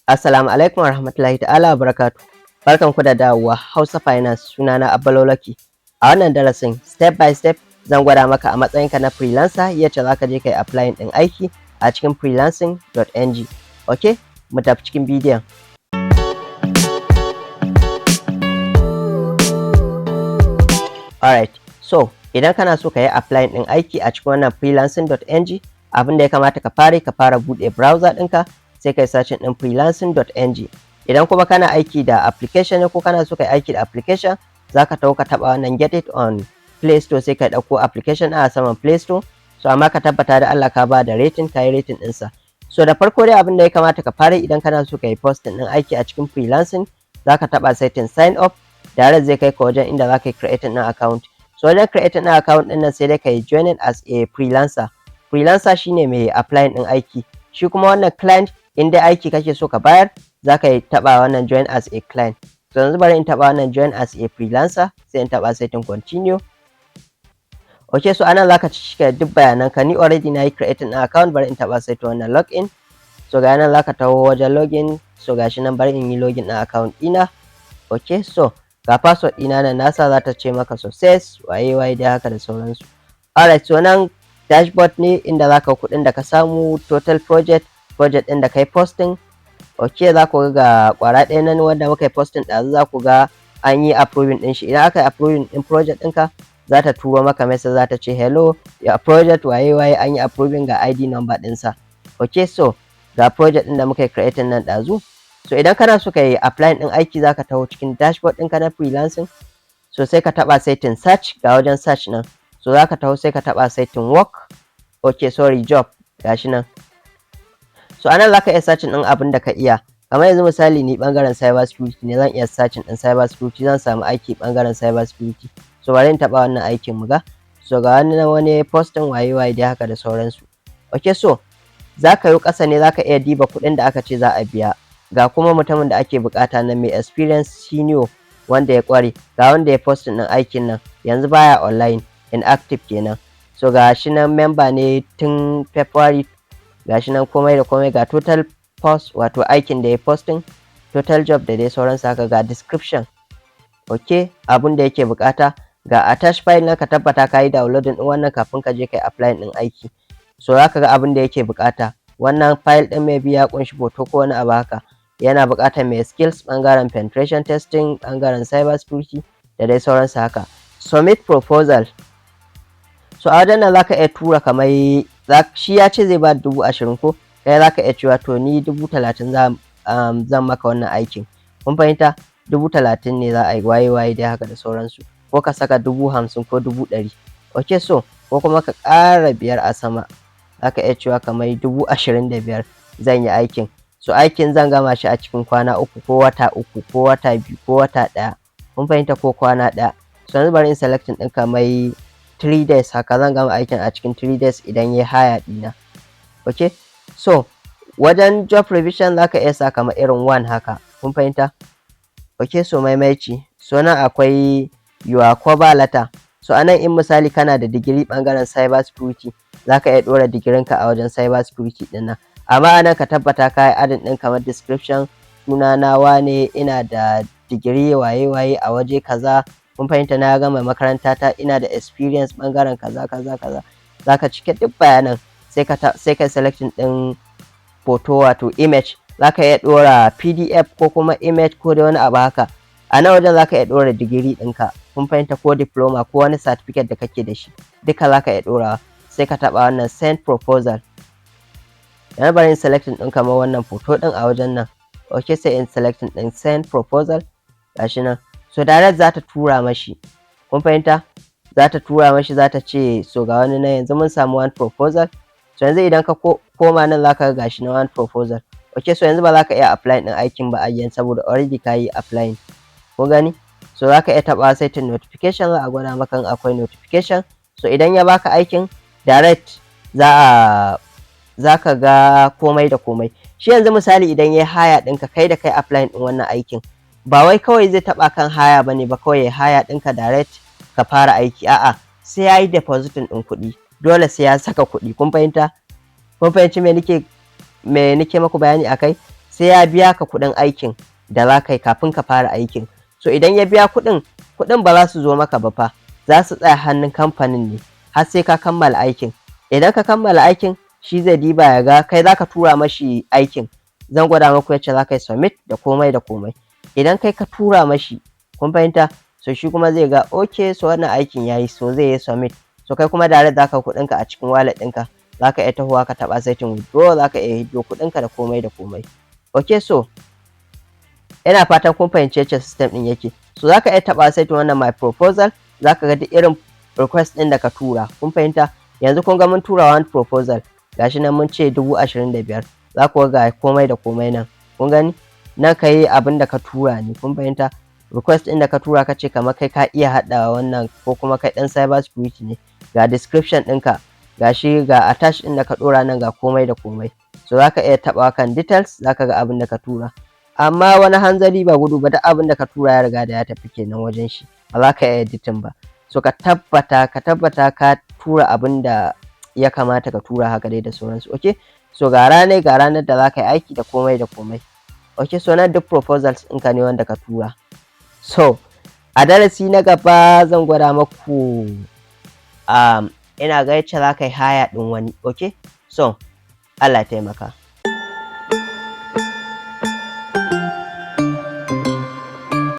Assalamu alaikum warahmatullahi ta'ala barakatu. Barkan ku da dawowa Hausa Finance, sunana Abbalolaki. A wannan darasin step by step zan gwada maka a matsayinka na freelancer yacce zaka je kai applying din aiki a cikin freelancing.ng. Okay, mu tafi cikin bidiyon. Alright, so idan kana so ka yi applying din aiki a cikin wannan freelancing.ng, abin da ya kamata ka fara buɗe browser ɗinka, sai kai searching din freelancing.ng. Idan kuma kana aiki da application ne ko kana so kai aiki da application, zaka taho ka taba wannan get it on Play Store, sai ka dauko application a saman Play Store. So amma ka tabbata da Allah ka ba da rating, kai rating ɗinsa. So da farko dai abin da ya kamata ka fara idan kana so kai posting din aiki a cikin freelancing, zaka taba setting sign up, direct zai kai ka wajen inda zaka create din account. So wajen create din account din nan sai dai kai join as a freelancer. Freelancer shine mai applying din aiki. Shi kuma wannan client, in dai aiki kake so ka bayar, za ka yi taɓa wannan join as a client. So yanzu bari in taɓa wannan join as a freelancer, sai in taɓa setting continue. Okay, so anan za ka cika duk bayananka. Ni already na yi creating na account, bari in taɓa setting wannan login. So ga nan za ka taho wajen login. So ga shi nan bari in yi login na account ɗina. Okay, so ga password ɗina nan nasa, za ta ce maka success waye dai haka da sauransu. Alright, so nan dashboard ne inda za ka kuɗin da ka samu, total project ɗin da kai posting. Ok, za ku ga kwara ɗaya nan wanda muka yi posting ɗazu, za ku ga an yi approving ɗin shi. Idan aka yi approving ɗin project ɗinka, za ta turo maka message, za ta ce hello ya project waye an yi approving, ga ID number ɗinsa. Ok, so ga project ɗin da muka yi creating nan ɗazu. So idan kana so ka yi applying ɗin aiki, za ka taho cikin dashboard ɗinka na freelancing. So sai ka taɓa setting search, ga wajen search nan. So za ka taho sai ka taɓa setting work. Ok, sorry, job, gashi nan. So anan za ka iya searching ɗin abin da ka iya. Kamar yanzu misali ni ɓangaren cyber security ne, zan iya searching ɗin cyber security, zan samu aiki ɓangaren cyber security. So bari in taɓa wannan aikin mu ga. So ga wani posting waye dai haka da sauransu. Ok, so za ka yi ƙasa ne, za ka iya diba kuɗin da aka ce za a biya. Ga kuma mutumin da ake buƙata nan, mai experience senior wanda ya ƙware. Ga wanda ya posting ɗin aikin nan, yanzu baya online, inactive kenan. So ga shi nan member ne tun February. Gashi nan komai da komai, ga total post wato aikin da ya posting, total job da dai sauransu haka, ga description. Ok, abun da yake bukata, ga attach file na, ka tabbata ka yi downloading din wannan kafin ka je kai apply din aiki. So zaka ga abun da yake bukata, wannan file din mai biya kunshi hoto ko wani abu haka. Yana bukatar mai skills bangaren penetration testing, bangaren cyber security da dai sauransu haka. Submit proposal. So a wajen nan zaka iya tura kamar shi ya ce zai ba 20,000 ko, kai za ka iya cewa to ni 30,000 zan maka wannan aikin. Kun fahimta? 30,000 ne za a yi waye dai haka da sauransu, ko ka saka 50,000 ko 100,000. Ok, so ko kuma ka ƙara 5 a sama, za ka iya cewa kamar 25,000 zan yi aikin. So aikin zan gama shi a cikin kwana 3 ko wata 3 ko wata 2 ko wata 1. Kun fahimta, ko kwana 1. So yanzu bari in selecting ɗin kamar 3 days haka, zan gama aikin a cikin 3 days idan ya haya dina. Ok, so wajen job revision za ka iya sa kamar irin 1 haka. Kun fahimta? Ok, so maimaici. So nan akwai your cover letter. So anan in misali kana da digiri bangaren cyber security, za ka iya ɗora digirinka a wajen cyber security ɗin nan. Amma anan ka tabbata ka yi adin ɗin kamar description, suna na wane, ina da digiri waye a waje kaza. Kun fahimta, na gama makaranta ta, ina da experience bangaren kaza. Za ka cike duk bayanan, sai ka selecting din photo wato image. Za ka iya dora PDF ko kuma image ko da wani abu haka. A nan wajen za ka iya dora digiri ɗinka. Kun fahimta, ko diploma ko wani certificate da kake da shi, duka za ka iya dorawa. Sai ka taɓa wannan send proposal. Yanzu bari in selecting ɗin kamar wannan photo ɗin a wajen nan. Ok, sai in selecting ɗin send proposal. Gashi nan. So direct za ta tura mashi. Kun fahimta? Za ta tura mashi, za ta ce so ga wani nan, yanzu mun samu one proposal. So yanzu idan ka koma nan za ka ga gashi na one proposal. Ok, so yanzu ba za ka iya applying ɗin aikin ba ayyan, saboda already ka yi applying. Kun gani? So za ka iya taɓa setting notification, za a gwada maka in akwai notification. So idan ya baka aikin direct, za ka ga komai da komai. Shi yanzu misali idan ya haya ɗinka, kai da kai applying ɗin wannan aikin, ba wai kawai zai taɓa kan haya bane ba, kawai ya haya ɗinka direct ka fara aiki. A'a, sai ya yi depositing ɗin kuɗi, dole sai ya saka kuɗi. Kun fahimta? Kun fahimci me nake maku bayani akai? sai ya biya ka kuɗin aikin da za ka yi kafin ka fara aikin. So idan ya biya kuɗin ba za su zo maka ba fa, za su tsaya hannun kamfanin ne har sai ka kammala aikin. Idan ka kammala aikin shi zai diba ya ga kai za ka tura mashi aikin, zan gwada maku yacce za ka yi submit da komai da komai. Idan kai ka tura mashi, kun fahimta, so shi kuma zai ga okay, so wannan aikin yayi, so zai yi submit. So kai kuma direct za ka kuɗinka a cikin wallet ɗinka, za ka iya tahowa ka taɓa setting withdraw, za ka iya hiddo kuɗinka da komai da komai. Okay, so ina fatan kun fahimci yacce system ɗin yake. So za ka iya taɓa setting wannan my proposal, za ka ga duk irin request ɗin da ka tura, kun fahimta. Yanzu kun ga mun tura one proposal, gashi nan mun ce 25,000, za ku ga komai da komai nan, kun gani nan ka yi abin da ka tura ne, kun fahimta. Request ɗin da ka tura ka ce kamar kai ka iya haɗa wannan ko kuma kai ɗan cyber security ne, ga description ɗinka, gashi ga attach ɗin da ka ɗora nan, ga komai da komai. So za ka iya taɓa kan details, za ka ga abin da ka tura. Amma wani hanzari ba gudu ba, duk abin da ka tura ya riga da ya tafi kenan wajen shi, ba za ka iya editing ba. So ka tabbata ka tura abin da ya kamata ka tura, haka dai da sauransu. Okay, so ga ranar da za ka yi aiki da komai da komai. Okay, so nan duk proposals ɗinka ne wanda ka tura. So a darasi na gaba zan gwada maku ina ga yacce za ka yi haya ɗin wani. Okay, so Allah ya taimaka.